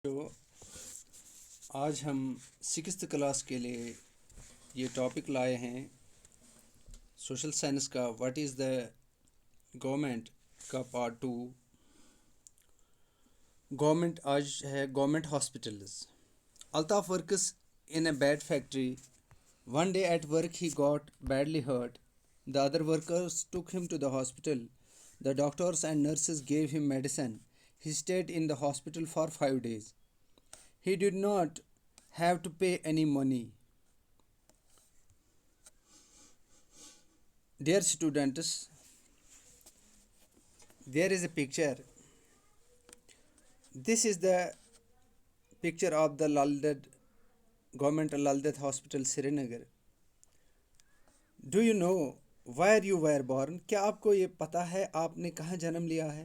تو آج ہم سکستھ کلاس کے لیے یہ ٹاپک لائے ہیں سوشل سائنس کا واٹ از دا گورنمنٹ کا پارٹ 2۔ گورنمنٹ آج ہے government hospitals. Altaf works in a bad factory. One day at work he got badly hurt. The other workers took him to the hospital. The doctors and nurses gave him medicine. He stayed in the hospital for 5 days. He did not have to pay any money. Dear students, there is a picture. This is the picture of the Government Laldat Hospital, Srinagar. Do you know where you were born؟ کیا آپ کو یہ پتہ ہے آپ نے کہاں جنم لیا ہے؟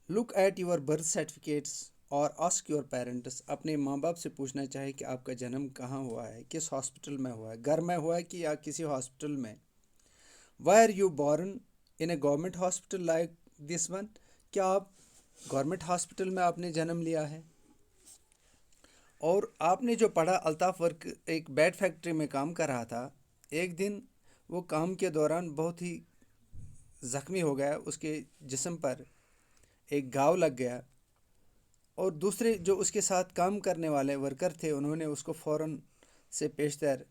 Look at your birth certificates اور ask your parents۔ اپنے ماں باپ سے پوچھنا چاہیے کہ آپ کا جنم کہاں ہوا ہے، کس ہاسپٹل میں ہوا ہے، گھر میں ہوا ہے کہ یا کسی ہاسپٹل میں۔ Were you born in a government hospital like this one؟ کیا آپ گورنمنٹ ہاسپٹل میں آپ نے جنم لیا ہے؟ اور آپ نے جو پڑھا، الطاف ورک ایک بیڈ فیکٹری میں کام کر رہا تھا۔ ایک دن وہ کام کے دوران بہت ہی زخمی ہو گیا، اس کے جسم پر ایک گھاؤ لگ گیا، اور دوسرے جو اس کے ساتھ کام کرنے والے ورکر تھے انہوں نے اس کو فوراً سے پیشتر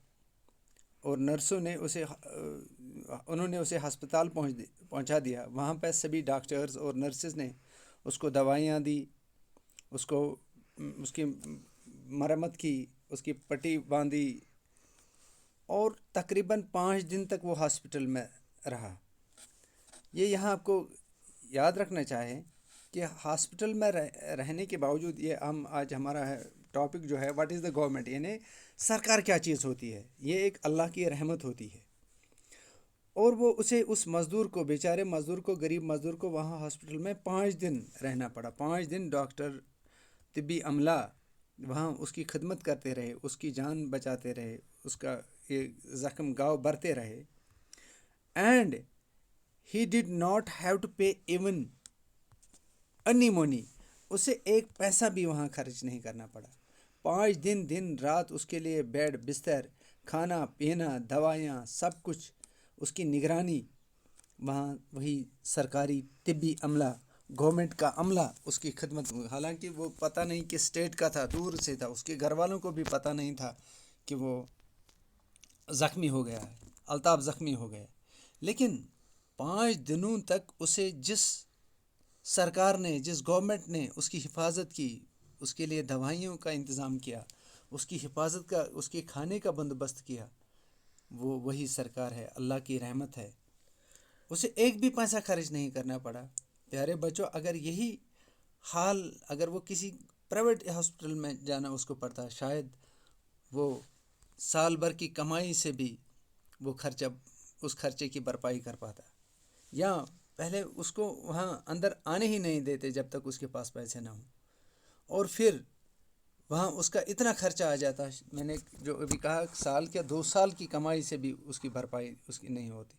اور نرسوں نے انہوں نے اسے ہسپتال پہنچا دیا۔ وہاں پہ سبھی ڈاکٹرز اور نرسز نے اس کو دوائیاں دی، اس کی مرمت کی، اس کی پٹی باندھی، اور تقریباً 5 دن تک وہ ہاسپٹل میں رہا۔ یہ یہاں آپ کو یاد رکھنا چاہیں کہ ہاسپٹل میں رہنے کے باوجود آج ہمارا ٹاپک جو ہے واٹ از دا گورنمنٹ، یعنی سرکار کیا چیز ہوتی ہے۔ یہ ایک اللہ کی رحمت ہوتی ہے، اور وہ اس مزدور کو، بیچارے مزدور کو، غریب مزدور کو وہاں ہاسپٹل میں 5 دن رہنا پڑا۔ 5 دن ڈاکٹر، طبی عملہ وہاں اس کی خدمت کرتے رہے، اس کی جان بچاتے رہے، اس کا یہ زخم گاؤ بھرتے رہے۔ And he did not have to pay even any money. اسے ایک پیسہ بھی وہاں خرچ نہیں کرنا پڑا۔ 5 دن رات اس کے لیے بیڈ، بستر، کھانا پینا، دوائیاں، سب کچھ، اس کی نگرانی وہاں وہی سرکاری طبی عملہ، گورنمنٹ کا عملہ اس کی خدمت۔ حالانکہ وہ پتہ نہیں کس اسٹیٹ کا تھا، دور سے تھا، اس کے گھر والوں کو بھی پتہ نہیں تھا کہ وہ زخمی ہو گیا ہے، الطاف زخمی ہو گیا۔ لیکن 5 دنوں تک اسے جس سرکار نے، جس گورنمنٹ نے اس کی حفاظت کی، اس کے لیے دوائیوں کا انتظام کیا، اس کی حفاظت کا، اس کے کھانے کا بندوبست کیا، وہی سرکار ہے، اللہ کی رحمت ہے۔ اسے ایک بھی پیسہ خرچ نہیں کرنا پڑا۔ پیارے بچوں، اگر یہی حال اگر وہ کسی پرائیویٹ ہاسپٹل میں جانا اس کو پڑتا، شاید وہ سال بھر کی کمائی سے بھی وہ اس خرچے کی بھرپائی کر پاتا، یا پہلے اس کو وہاں اندر آنے ہی نہیں دیتے جب تک اس کے پاس پیسے نہ ہوں، اور پھر وہاں اس کا اتنا خرچہ آ جاتا، میں نے جو ابھی کہا سال کیا 2 سال کی کمائی سے بھی اس کی بھرپائی اس کی نہیں ہوتی۔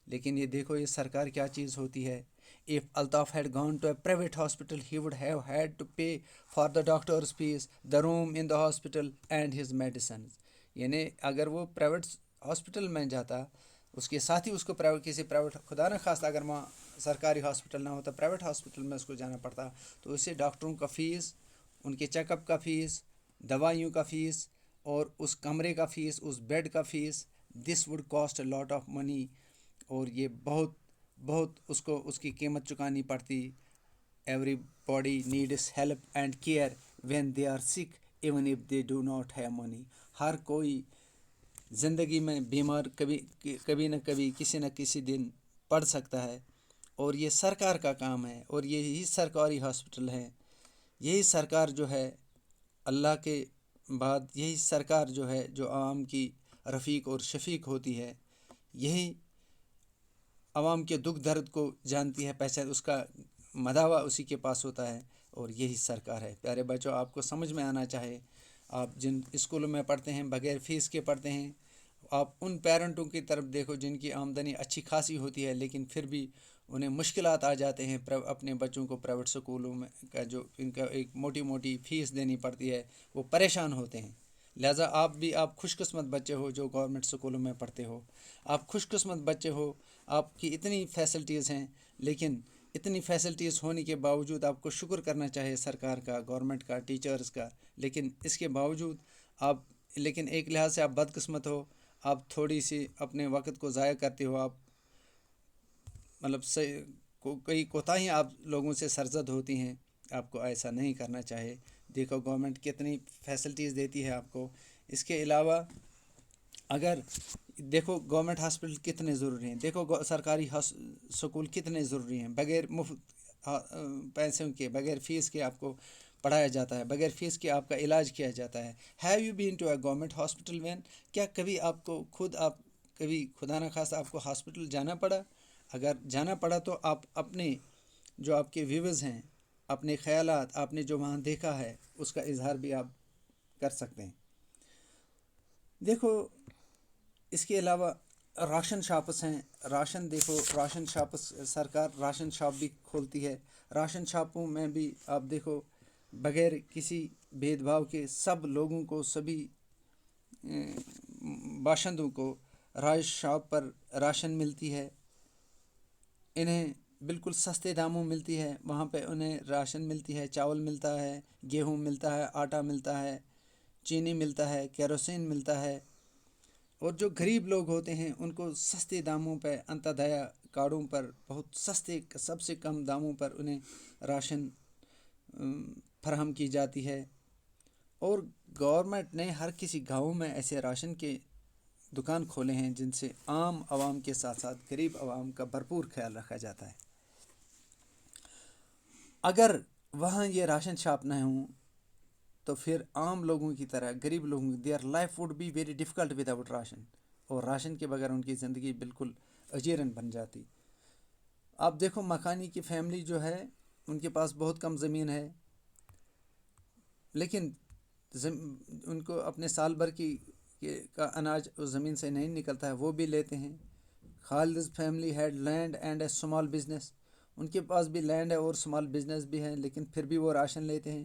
لیکن یہ دیکھو یہ سرکار کیا چیز ہوتی ہے۔ If Altaf had gone to a private hospital, he would have had to pay for the doctor's fees, the room in the hospital and his medicines۔ یعنی اگر وہ پرائیویٹ ہاسپٹل میں جاتا، اس کے ساتھ ہی اس کو کسی پرائیویٹ، خدا نہ خواستہ اگر وہاں سرکاری ہاسپٹل نہ ہوتا، پرائیویٹ ہاسپٹل میں اس کو جانا پڑتا، تو اسے ڈاکٹروں کا فیس، ان کے چیک اپ کا فیس، دوائیوں کا فیس، اور اس کمرے کا فیس، اس بیڈ کا face, this would cost a lot of money, اور یہ بہت اس کی قیمت چکانی پڑتی۔ Everybody needs help and care when they are sick even if they do not have money. ہر کوئی زندگی میں بیمار کبھی نہ کبھی کسی نہ کسی دن پڑ سکتا ہے، اور یہ سرکار کا کام ہے، اور یہی سرکاری ہاسپٹل ہے، یہی سرکار جو ہے اللہ کے بعد، یہی سرکار جو ہے جو عوام کی رفیق اور شفیق ہوتی ہے، یہی عوام کے دکھ درد کو جانتی ہے، پہچان، اس کا مداوا اسی کے پاس ہوتا ہے، اور یہی سرکار ہے۔ پیارے بچوں، آپ کو سمجھ میں آنا چاہے، آپ جن اسکولوں میں پڑھتے ہیں، بغیر فیس کے پڑھتے ہیں، آپ ان پیرنٹوں کی طرف دیکھو جن کی آمدنی اچھی خاصی ہوتی ہے، لیکن پھر بھی انہیں مشکلات آ جاتے ہیں اپنے بچوں کو پرائیویٹ سکولوں میں کا جو ان کا ایک موٹی موٹی فیس دینی پڑتی ہے، وہ پریشان ہوتے ہیں۔ لہٰذا آپ خوش قسمت بچے ہو جو گورنمنٹ سکولوں میں پڑھتے ہو، آپ خوش قسمت بچے ہو، آپ کی اتنی فیسلٹیز ہیں، لیکن اتنی فیسلٹیز ہونے کے باوجود آپ کو شکر کرنا چاہیے سرکار کا، گورنمنٹ کا، ٹیچرز کا، لیکن اس کے باوجود لیکن ایک لحاظ سے آپ بدقسمت ہو، آپ تھوڑی سی اپنے وقت کو ضائع کرتے ہو، آپ مطلب کئی کوتاہیاں آپ لوگوں سے سرزد ہوتی ہیں۔ آپ کو ایسا نہیں کرنا چاہیے۔ دیکھو گورنمنٹ کتنی فیسلٹیز دیتی ہے آپ کو۔ اس کے علاوہ اگر دیکھو گورنمنٹ ہاسپٹل کتنے ضروری ہیں، دیکھو سرکاری سکول کتنے ضروری ہیں، بغیر مفت پیسوں کے، بغیر فیس کے آپ کو پڑھایا جاتا ہے، بغیر فیس کے آپ کا علاج کیا جاتا ہے۔ Have you been to a government hospital when? کیا کبھی آپ کو کبھی خدا نخواستہ آپ کو ہاسپٹل جانا پڑا؟ اگر جانا پڑا تو آپ اپنے جو آپ کے ویوز ہیں، اپنے خیالات، آپ نے جو وہاں دیکھا ہے، اس کا اظہار بھی آپ کر سکتے ہیں۔ دیکھو اس کے علاوہ راشن شاپس ہیں، دیکھو راشن شاپس، سرکار راشن شاپ بھی کھولتی ہے۔ راشن شاپوں میں بھی آپ دیکھو بغیر کسی بھید بھاؤ کے سب لوگوں کو، سبھی باشندوں کو راشن شاپ پر راشن ملتی ہے، انہیں بالکل سستے داموں ملتی ہے، وہاں پہ انہیں راشن ملتی ہے، چاول ملتا ہے، گیہوں ملتا ہے، آٹا ملتا ہے، چینی ملتا ہے، کیروسین ملتا ہے، اور جو غریب لوگ ہوتے ہیں ان کو سستے داموں پہ، انتودیا کارڈوں پر بہت سستے، سب سے کم داموں پر انہیں راشن فراہم کی جاتی ہے۔ اور گورنمنٹ نے ہر کسی گاؤں میں ایسے راشن کے دکان کھولے ہیں جن سے عام عوام کے ساتھ ساتھ غریب عوام کا بھرپور خیال رکھا جاتا ہے۔ اگر وہاں یہ راشن شاپ نہ ہوں تو پھر عام لوگوں کی طرح، غریب لوگوں کی their life would be very difficult without ration, اور راشن کے بغیر ان کی زندگی بالکل اجیرن بن جاتی۔ آپ دیکھو مکانی کی فیملی جو ہے، ان کے پاس بہت کم زمین ہے، لیکن ان کو اپنے سال بھر کا اناج اس زمین سے نہیں نکلتا ہے، وہ بھی لیتے ہیں۔ خالد's family head land and a small business, ان کے پاس بھی لینڈ ہے اور اسمال بزنس بھی ہے، لیکن پھر بھی وہ راشن لیتے ہیں۔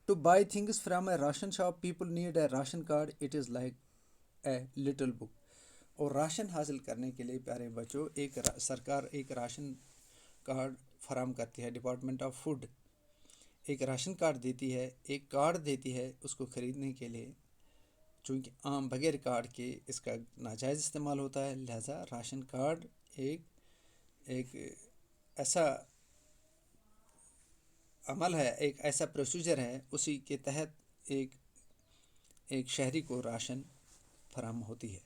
To buy things from a ration shop people need a ration card, it is like a little book. اور راشن حاصل کرنے کے لیے پیارے بچوں، سرکار ایک راشن کارڈ فراہم کرتی ہے، ڈپارٹمنٹ آف فوڈ ایک راشن کارڈ دیتی ہے، ایک کارڈ دیتی ہے اس کو خریدنے کے لیے، چونکہ عام بغیر کارڈ کے اس کا ناجائز استعمال ہوتا ہے، لہذا راشن کارڈ ایک ایسا عمل ہے، ایک ایسا پروسیجر ہے، اسی کے تحت ایک شہری کو راشن فراہم ہوتی ہے۔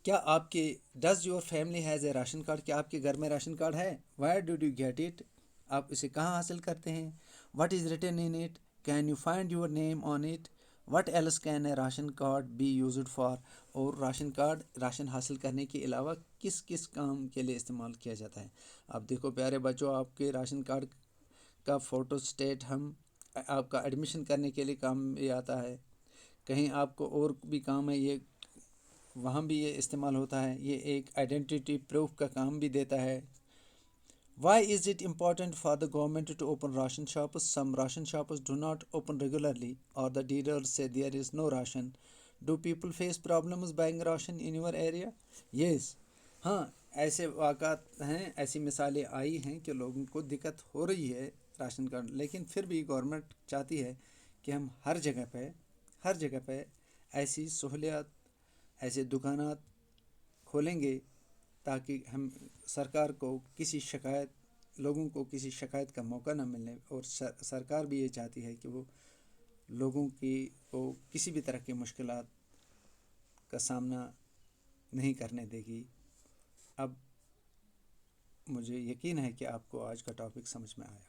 کیا آپ کے does your family has a ration card? کیا آپ کے گھر میں راشن کارڈ ہے؟ Where did you get it? آپ اسے کہاں حاصل کرتے ہیں؟ What is written in it? Can you find your name on it? What else can a ration card be used for? اور راشن کارڈ راشن حاصل کرنے کے علاوہ کس کس کام کے لیے استعمال کیا جاتا ہے؟ آپ دیکھو پیارے بچوں، آپ کے راشن کارڈ کا فوٹو اسٹیٹ آپ کا ایڈمیشن کرنے کے لیے کام بھی آتا ہے، کہیں آپ کو اور بھی کام ہے، یہ وہاں بھی یہ استعمال ہوتا ہے، یہ ایک آئیڈینٹی پروف کا کام بھی دیتا ہے۔ Why is it important for the government to open ration shops? Some ration shops do not open regularly, or the dealers say there is no ration. Do people face problems buying ration in your area? Yes. ہاں، ایسے واقعات ہیں، ایسی مثالیں آئی ہیں کہ لوگوں کو دقت ہو رہی ہے راشن کارڈ، لیکن پھر بھی گورنمنٹ چاہتی ہے کہ ہم ہر جگہ پہ ایسی سہولیات، ایسے دکانات کھولیں گے تاکہ ہم سرکار کو لوگوں کو کسی شکایت کا موقع نہ ملے، اور سرکار بھی یہ چاہتی ہے کہ وہ لوگوں کو کسی بھی طرح کی مشکلات کا سامنا نہیں کرنے دے گی۔ اب مجھے یقین ہے کہ آپ کو آج کا ٹاپک سمجھ میں آیا۔